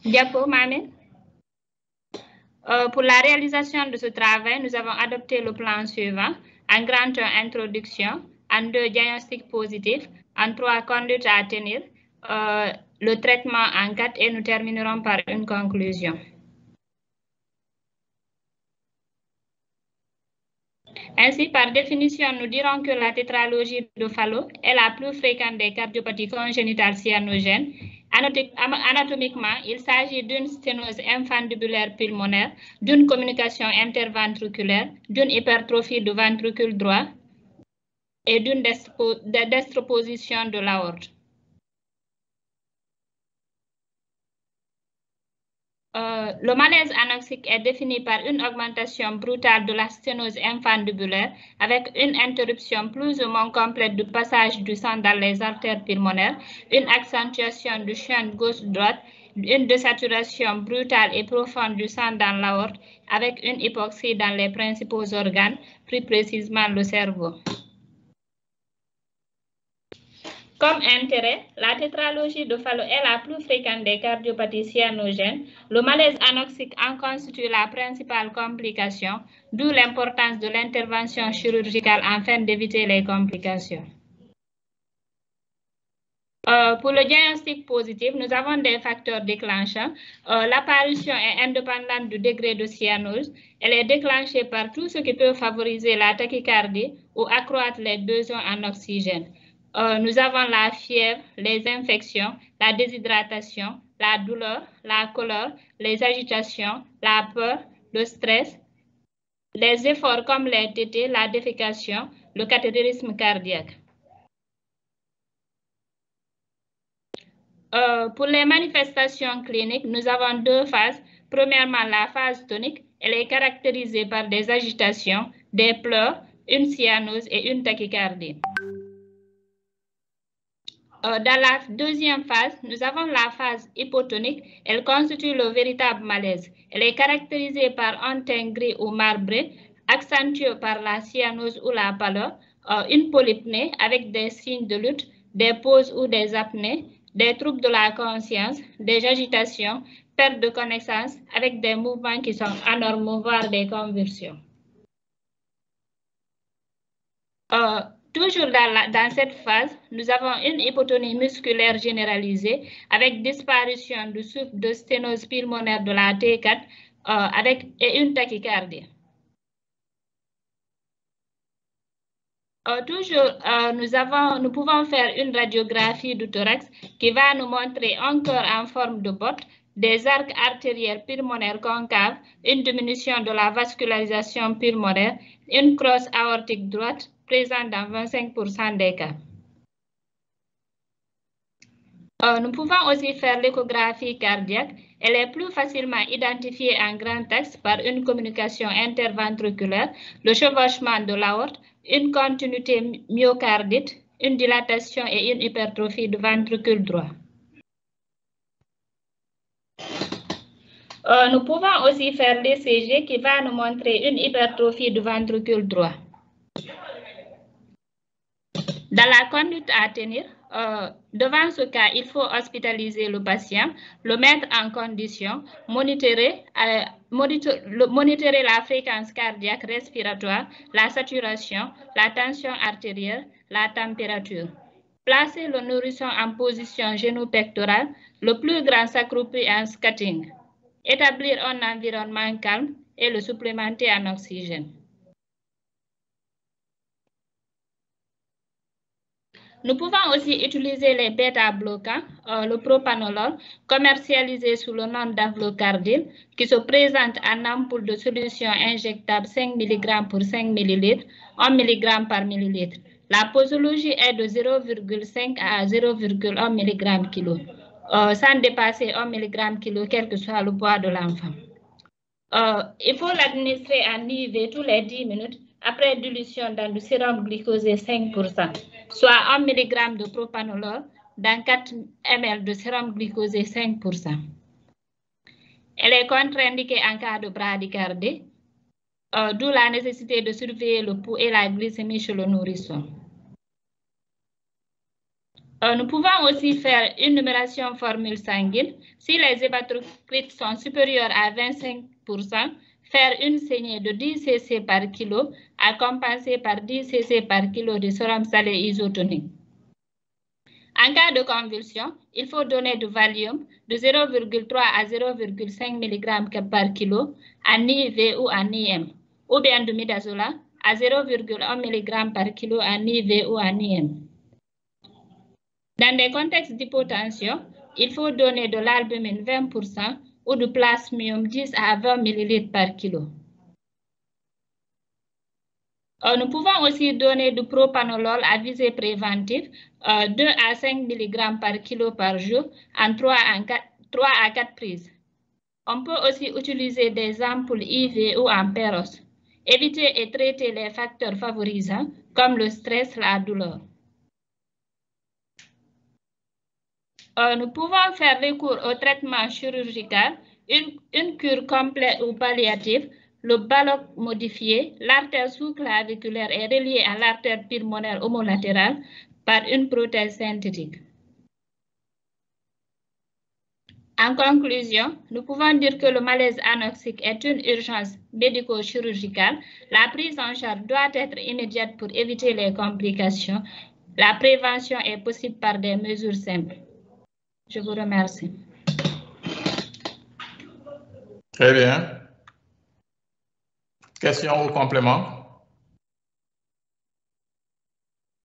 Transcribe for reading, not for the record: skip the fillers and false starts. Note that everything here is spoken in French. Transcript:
Diapo, Mame. Pour la réalisation de ce travail, nous avons adopté le plan suivant. En grande introduction, en 2 diagnostics positifs, en 3 conduites à tenir, le traitement en 4 et nous terminerons par une conclusion. Ainsi, par définition, nous dirons que la tétralogie de Fallot est la plus fréquente des cardiopathies congénitales cyanogènes. Anatomiquement, il s'agit d'une sténose infundibulaire pulmonaire, d'une communication interventriculaire, d'une hypertrophie du ventricule droit et d'une destroposition de l'aorte. Le malaise anoxique est défini par une augmentation brutale de la sténose infundibulaire avec une interruption plus ou moins complète du passage du sang dans les artères pulmonaires, une accentuation du champ gauche-droite, une désaturation brutale et profonde du sang dans l'aorte avec une hypoxie dans les principaux organes, plus précisément le cerveau. Comme intérêt, la tétralogie de Fallot est la plus fréquente des cardiopathies cyanogènes. Le malaise anoxique en constitue la principale complication, d'où l'importance de l'intervention chirurgicale afin d'éviter les complications. Pour le diagnostic positif, nous avons des facteurs déclenchants. L'apparition est indépendante du degré de cyanose. Elle est déclenchée par tout ce qui peut favoriser la tachycardie ou accroître les besoins en oxygène. Nous avons la fièvre, les infections, la déshydratation, la douleur, la colère, les agitations, la peur, le stress, les efforts comme les tétés, la défécation, le cathétérisme cardiaque. Pour les manifestations cliniques, nous avons 2 phases. Premièrement, la phase tonique, elle est caractérisée par des agitations, des pleurs, une cyanose et une tachycardie. Dans la deuxième phase, nous avons la phase hypotonique. Elle constitue le véritable malaise. Elle est caractérisée par un teint gris ou marbré, accentué par la cyanose ou la pâleur, une polypnée avec des signes de lutte, des pauses ou des apnées, des troubles de la conscience, des agitations, perte de connaissance avec des mouvements qui sont anormaux, voire des convulsions. Toujours dans cette phase, nous avons une hypotonie musculaire généralisée avec disparition du souffle de sténose pulmonaire de la T4 et une tachycardie. Nous pouvons faire une radiographie du thorax qui va nous montrer un cœur en forme de botte, des arcs artériels pulmonaires concaves, une diminution de la vascularisation pulmonaire, une crosse aortique droite présente dans 25% des cas. Nous pouvons aussi faire l'échographie cardiaque. Elle est plus facilement identifiée en grand axe par une communication interventriculaire, le chevauchement de l'aorte, une continuité myocardite, une dilatation et une hypertrophie du ventricule droit. Nous pouvons aussi faire l'ECG qui va nous montrer une hypertrophie du ventricule droit. Dans la conduite à tenir, devant ce cas, il faut hospitaliser le patient, le mettre en condition, monitorer la fréquence cardiaque respiratoire, la saturation, la tension artérielle, la température. Placer le nourrisson en position genou-pectoral, le plus grand s'accroupit en squatting. Établir un environnement calme et le supplémenter en oxygène. Nous pouvons aussi utiliser les bêta-bloquants, le propanolol, commercialisé sous le nom d'Avlocardil, qui se présente en ampoule de solution injectable 5 mg pour 5 ml, 1 mg par millilitre. La posologie est de 0,5 à 0,1 mg kg, sans dépasser 1 mg kg, quel que soit le poids de l'enfant. Il faut l'administrer en IV tous les 10 minutes après dilution dans du sérum glycosé 5%, soit 1 mg de propanolol dans 4 ml de sérum glycosé 5%. Elle est contre-indiquée en cas de bradycardie, d'où la nécessité de surveiller le pouls et la glycémie chez le nourrisson. Nous pouvons aussi faire une numération formule sanguine. Si les hématocrites sont supérieurs à 25%, faire une saignée de 10 cc par kilo à compenser par 10 cc par kilo de sérum salé isotonique. En cas de convulsion, il faut donner du Valium de 0,3 à 0,5 mg par kilo en IV ou en IM, ou bien de midazolam à 0,1 mg par kilo en IV ou en IM. Dans des contextes d'hypotension, il faut donner de l'albumine 20% ou du plasmium 10 à 20 ml par kilo. Nous pouvons aussi donner du propanolol à visée préventive, 2 à 5 mg par kilo par jour, en 3 à 4 prises. On peut aussi utiliser des ampoules IV ou en péros. Éviter et traiter les facteurs favorisants comme le stress, la douleur. Nous pouvons faire recours au traitement chirurgical, une cure complète ou palliative, le BALOC modifié. L'artère sous-claviculaire est reliée à l'artère pulmonaire homolatérale par une prothèse synthétique. En conclusion, nous pouvons dire que le malaise anoxique est une urgence médico-chirurgicale. La prise en charge doit être immédiate pour éviter les complications. La prévention est possible par des mesures simples. Je vous remercie. Très bien. Question ou complément?